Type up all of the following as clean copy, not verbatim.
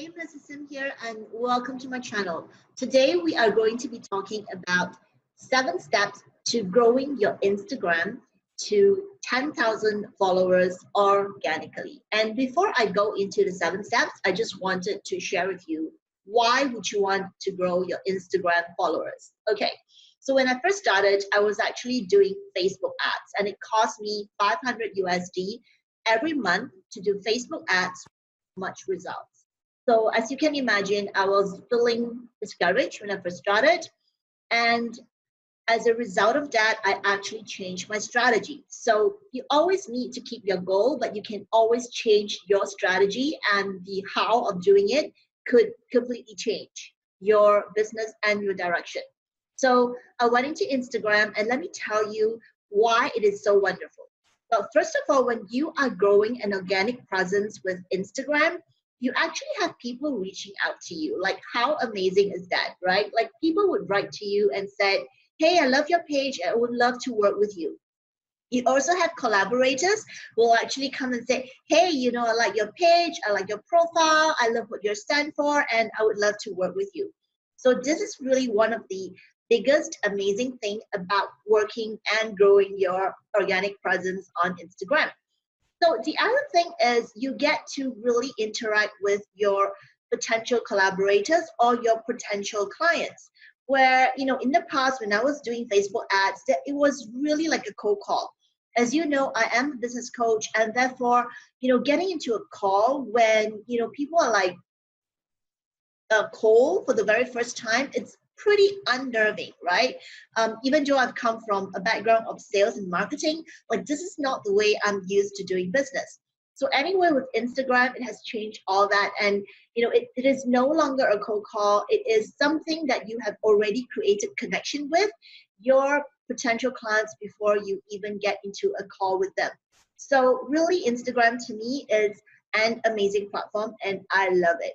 Hey, Mrs. Sim here, and welcome to my channel. Today, we are going to be talking about 7 steps to growing your Instagram to 10,000 followers organically. And before I go into the 7 steps, I just wanted to share with you why would you want to grow your Instagram followers. Okay, so when I first started, I was actually doing Facebook ads, and it cost me 500 USD every month to do Facebook ads, much results. So as you can imagine, I was feeling discouraged when I first started. And as a result of that, I actually changed my strategy. So you always need to keep your goal, but you can always change your strategy, and the how of doing it could completely change your business and your direction. So I went into Instagram, and let me tell you why it is so wonderful. Well, first of all, when you are growing an organic presence with Instagram, you actually have people reaching out to you. Like, how amazing is that, right? Like, people would write to you and say, hey, I love your page, I would love to work with you. You also have collaborators who will actually come and say, hey, I like your page, I like your profile, I love what you stand for, and I would love to work with you. So this is really one of the biggest amazing thing about working and growing your organic presence on Instagram. So the other thing is you get to really interact with your potential collaborators or your potential clients. Where, in the past when I was doing Facebook ads, that it was really like a cold call. As you know, I am a business coach, and therefore, getting into a call when, people are like cold for the very first time, it's pretty unnerving, right? Even though I've come from a background of sales and marketing, like this is not the way I'm used to doing business. So anyway, with Instagram, it has changed all that. And, it is no longer a cold call. It is something that you have already created connection with your potential clients before you even get into a call with them. So really, Instagram to me is an amazing platform, and I love it.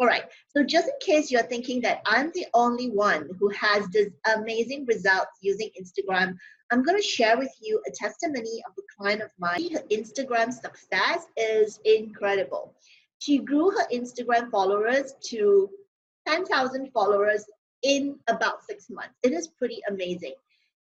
All right, so just in case you're thinking that I'm the only one who has this amazing results using Instagram, I'm going to share with you a testimony of a client of mine. Her Instagram success is incredible. She grew her Instagram followers to 10,000 followers in about 6 months. It is pretty amazing.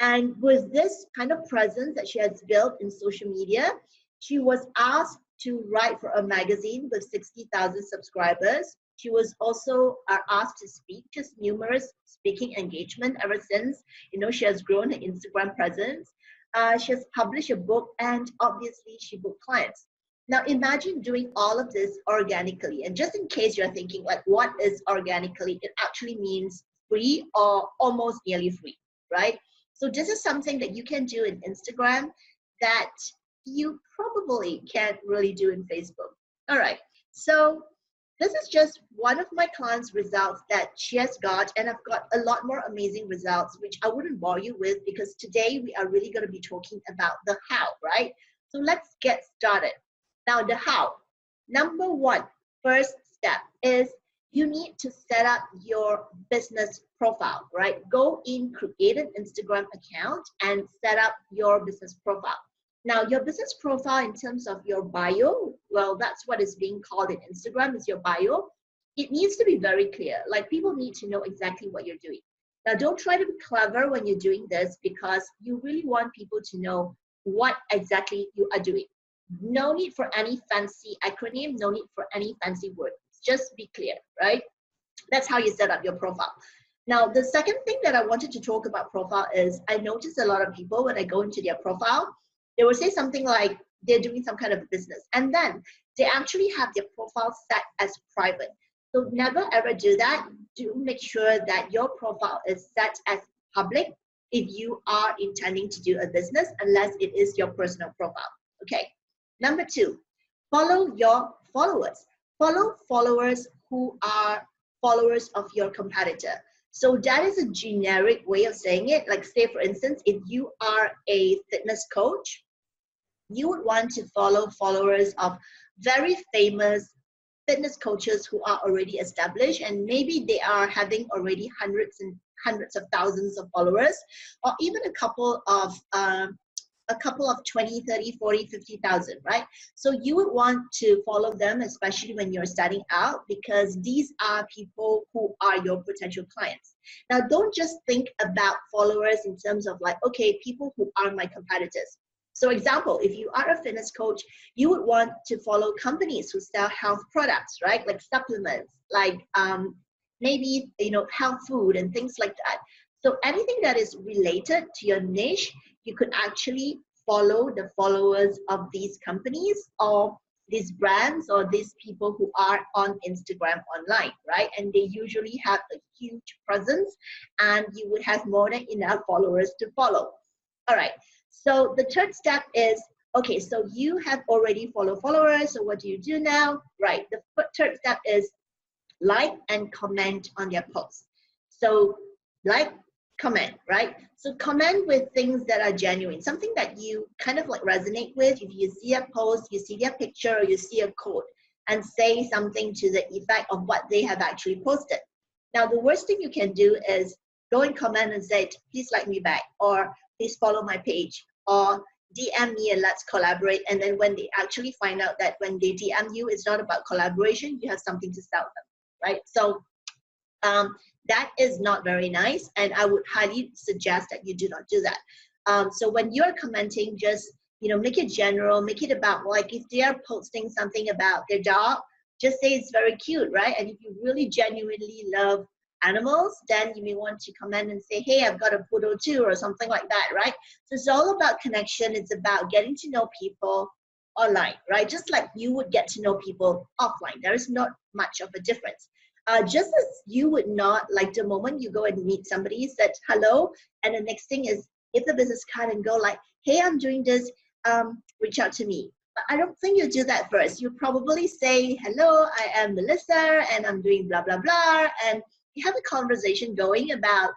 And with this kind of presence that she has built in social media, she was asked to write for a magazine with 60,000 subscribers. She was also asked to speak, just numerous speaking engagement ever since. She has grown her Instagram presence. She has published a book, and obviously she booked clients. Now imagine doing all of this organically. And just in case you're thinking, like, what is organically? It actually means free or almost nearly free, right? So this is something that you can do in Instagram that you probably can't really do in Facebook. All right, so this is just one of my clients' results that she has got, and I've got a lot more amazing results, which I wouldn't bore you with, because today we are really going to be talking about the how, right? So let's get started. Now, the how. Number one, first step is you need to set up your business profile, right? Go in, create an Instagram account, and set up your business profile. Now, your business profile in terms of your bio, well, that's what is being called in Instagram, is your bio. It needs to be very clear. Like, people need to know exactly what you're doing. Now, don't try to be clever when you're doing this, because you really want people to know what exactly you are doing. No need for any fancy acronym, no need for any fancy words. Just be clear, right? That's how you set up your profile. Now, the second thing that I wanted to talk about profile is I notice a lot of people when I go into their profile, they will say something like they're doing some kind of business, and then they actually have their profile set as private. So never ever do that. Do make sure that your profile is set as public if you are intending to do a business, unless it is your personal profile. Okay. Number two, follow your followers. Follow followers who are followers of your competitor. So that is a generic way of saying it. Like, say, for instance, if you are a fitness coach, you would want to follow followers of very famous fitness coaches who are already established, and maybe they are having already hundreds and hundreds of thousands of followers, or even a couple of a couple of 20, 30, 40, 50,000, right? So you would want to follow them, especially when you're starting out, because these are people who are your potential clients. Now, don't just think about followers in terms of like, okay, people who are my competitors. So example, if you are a fitness coach, you would want to follow companies who sell health products, right? Like supplements, like maybe, health food and things like that. So anything that is related to your niche, you could actually follow the followers of these companies or these brands or these people who are on Instagram online, right? And they usually have a huge presence and you would have more than enough followers to follow. All right. So the third step is, okay, so you have already followers. So what do you do now? Right. The third step is like and comment on their posts. So like, comment, right? So comment with things that are genuine, something that you kind of like resonate with. If you see a post, you see their picture, or you see a quote, and say something to the effect of what they have actually posted. Now, the worst thing you can do is go and comment and say, please like me back, or please follow my page, or DM me and let's collaborate. And then when they actually find out that when they DM you, it's not about collaboration, you have something to sell them, right? So that is not very nice, and I would highly suggest that you do not do that. So when you're commenting, just make it general, make it about, like, if they are posting something about their dog, just say it's very cute, right? And if you really genuinely love animals, then you may want to comment and say, hey, I've got a poodle too, or something like that, right? So it's all about connection. It's about getting to know people online, right? Just like you would get to know people offline. There is not much of a difference. Just as you would not, like, the moment you go and meet somebody, said hello, and the next thing is, if the business card and go like, hey, I'm doing this, reach out to me. But I don't think you do that first. You probably say, hello, I am Melissa, and I'm doing blah, blah, blah, and you have a conversation going about,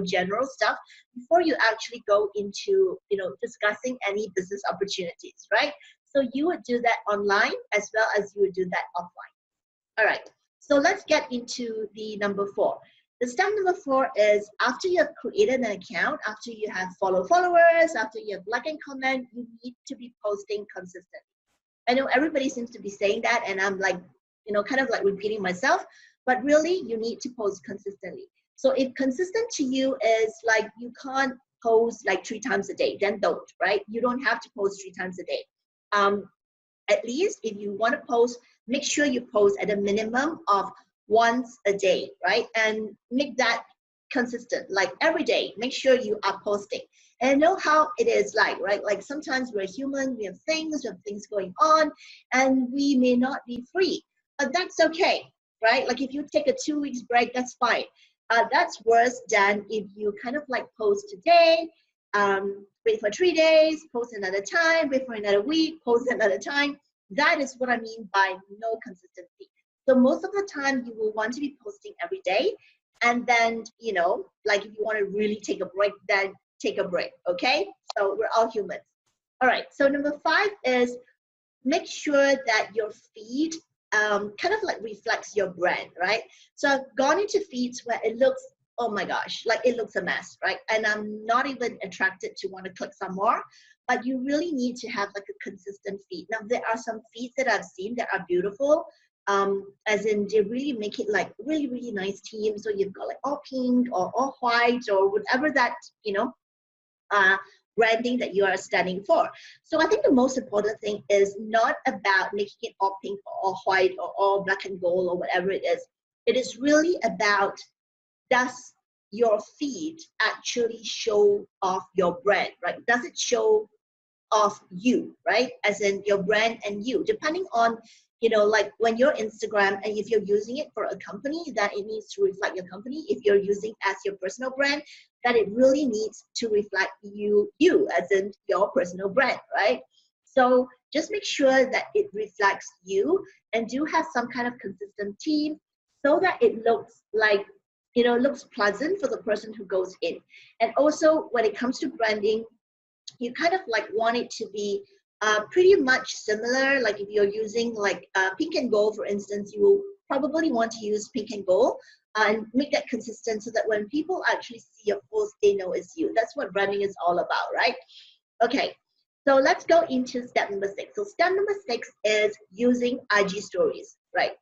general stuff before you actually go into, discussing any business opportunities, right? So you would do that online as well as you would do that offline. All right. So let's get into the number 4. The step number 4 is, after you have created an account, after you have followers, after you have like and comment, you need to be posting consistently. I know everybody seems to be saying that, and I'm like, kind of like repeating myself, but really you need to post consistently. So if consistent to you is like you can't post like 3 times a day, then don't, right? You don't have to post 3 times a day. At least if you want to post, make sure you post at a minimum of once a day, right? And make that consistent, like every day, make sure you are posting. And I know how it is like, right? Like sometimes we're human, we have things going on, and we may not be free, but that's okay, right? Like if you take a 2 weeks break, that's fine. That's worse than if you kind of like post today, wait for 3 days, post another time, wait for another week, post another time. That is what I mean by no consistency. So most of the time you will want to be posting every day. And then, like if you want to really take a break, then take a break, okay? So we're all humans. All right, so number 5 is make sure that your feed kind of like reflects your brand, right? So I've gone into feeds where it looks, oh my gosh, like it looks a mess, right? And I'm not even attracted to want to click some more, but you really need to have like a consistent feed. Now, there are some feeds that I've seen that are beautiful, as in they really make it like really, really nice team. So you've got like all pink or all white or whatever that, branding that you are standing for. So I think the most important thing is not about making it all pink or all white or all black and gold or whatever it is. It is really about, does your feed actually show off your brand, right? Does it show off you, right? As in your brand and you, depending on, like when you're Instagram, and if you're using it for a company, that it needs to reflect your company. If you're using as your personal brand, that it really needs to reflect you as in your personal brand, right? So just make sure that it reflects you, and do have some kind of consistent team so that it looks like, looks pleasant for the person who goes in. And also when it comes to branding, you kind of like want it to be pretty much similar. Like if you're using like pink and gold, for instance, you will probably want to use pink and gold and make that consistent so that when people actually see your post, they know it's you. That's what branding is all about, right? Okay, So let's go into step number 6. So step number 6 is using IG stories, right?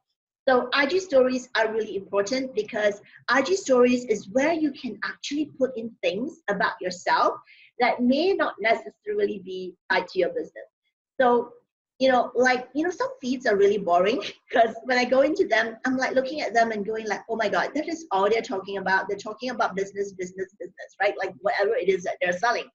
So IG stories are really important because IG stories is where you can actually put in things about yourself that may not necessarily be tied to your business. So, some feeds are really boring because when I go into them, I'm like looking at them and going like, oh my God, that is all they're talking about. They're talking about business, right? Like whatever it is that they're selling.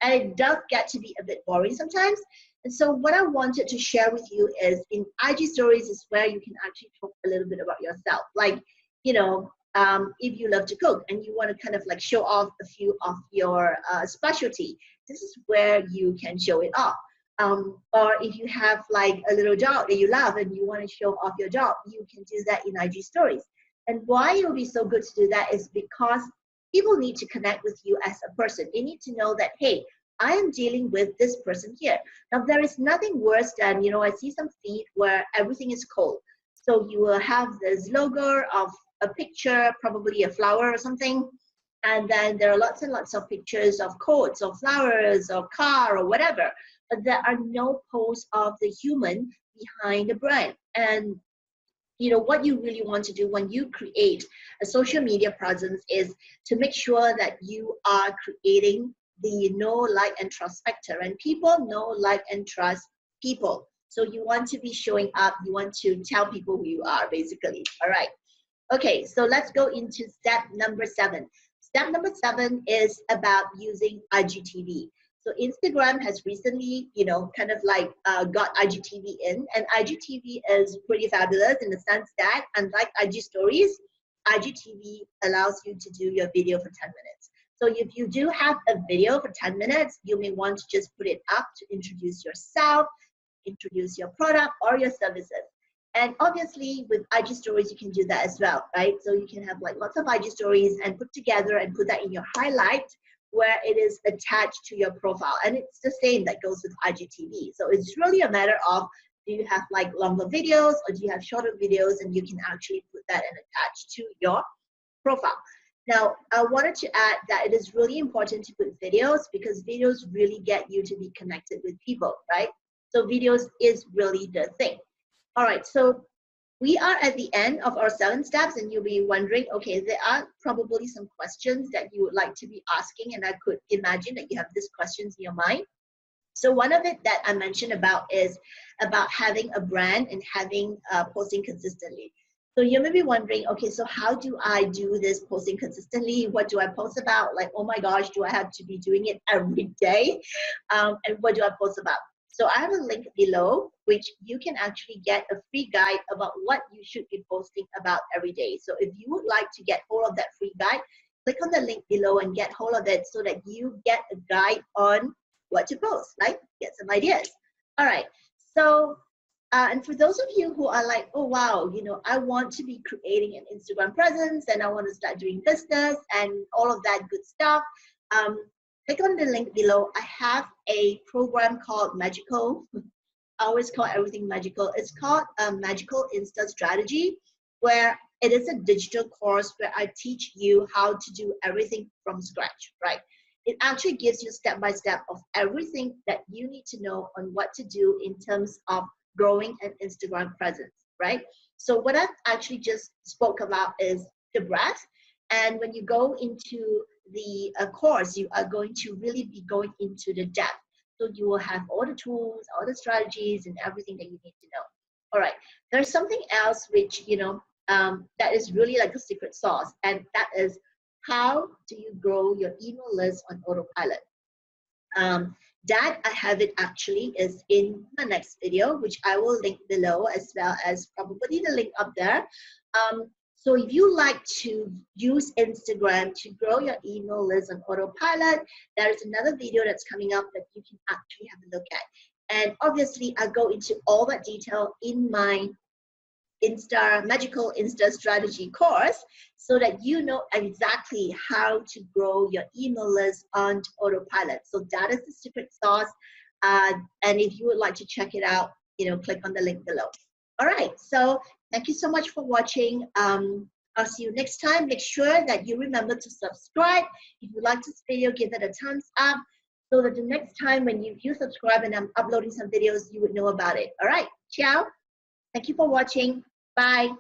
And it does get to be a bit boring sometimes. And so what I wanted to share with you is in IG stories is where you can actually talk a little bit about yourself. Like, if you love to cook and you want to kind of like show off a few of your specialty, this is where you can show it off. Or if you have like a little dog that you love and you want to show off your dog, you can do that in IG stories. And why it will be so good to do that is because people need to connect with you as a person. They need to know that, hey, I am dealing with this person here. Now, there is nothing worse than, I see some feed where everything is cold. So you will have this logo of a picture, probably a flower or something. And then there are lots and lots of pictures of coats or flowers or car or whatever. But there are no posts of the human behind the brand. And what you really want to do when you create a social media presence is to make sure that you are creating the know, like, and trust factor. And people know, like, and trust people. So you want to be showing up. You want to tell people who you are, basically. All right. Okay, so let's go into step number 7. Step number 7 is about using IGTV. So Instagram has recently, kind of like got IGTV in, and IGTV is pretty fabulous in the sense that, unlike IG stories, IGTV allows you to do your video for 10 minutes. So if you do have a video for 10 minutes, you may want to just put it up to introduce yourself, introduce your product or your services. And obviously with IG stories, you can do that as well, right? So you can have like lots of IG stories and put together and put that in your highlight where it is attached to your profile. And it's the same that goes with IGTV. So it's really a matter of, do you have like longer videos or do you have shorter videos, and you can actually put that and attach to your profile. Now, I wanted to add that it is really important to put videos because videos really get you to be connected with people, right? So videos is really the thing. All right, so we are at the end of our 7 steps, and you'll be wondering, okay, there are probably some questions that you would like to be asking, and I could imagine that you have these questions in your mind. So one of it that I mentioned about is about having a brand and having posting consistently. So you may be wondering, okay, so how do I do this posting consistently? What do I post about? Like, oh my gosh, do I have to be doing it every day? And what do I post about? So I have a link below, which you can actually get a free guide about what you should be posting about every day. So if you would like to get hold of that free guide, click on the link below and get hold of it so that you get a guide on what to post, like get some ideas. All right. So, and for those of you who are like, oh, wow, I want to be creating an Instagram presence and I want to start doing business and all of that good stuff. Click on the link below. I have a program called Magical. I always call everything magical. It's called Magical Insta Strategy, where it is a digital course where I teach you how to do everything from scratch, right? It actually gives you step-by-step of everything that you need to know on what to do in terms of growing an Instagram presence, right? So what I've actually just spoke about is the breadth. And when you go into the course, you are going to really be going into the depth. So you will have all the tools, all the strategies, and everything that you need to know. All right. There's something else which, that is really like a secret sauce. And that is, how do you grow your email list on autopilot? That I have it actually is in my next video, which I will link below, as well as probably the link up there. So if you like to use Instagram to grow your email list on autopilot, there is another video that's coming up that you can actually have a look at. And obviously, I go into all that detail in my Magical Insta Strategy course so that you know exactly how to grow your email list on autopilot. So that is the secret sauce. And if you would like to check it out, click on the link below. All right, so thank you so much for watching. I'll see you next time. Make sure that you remember to subscribe. If you like this video, give it a thumbs up so that the next time when you subscribe and I'm uploading some videos, you would know about it. All right, ciao. Thank you for watching. Bye.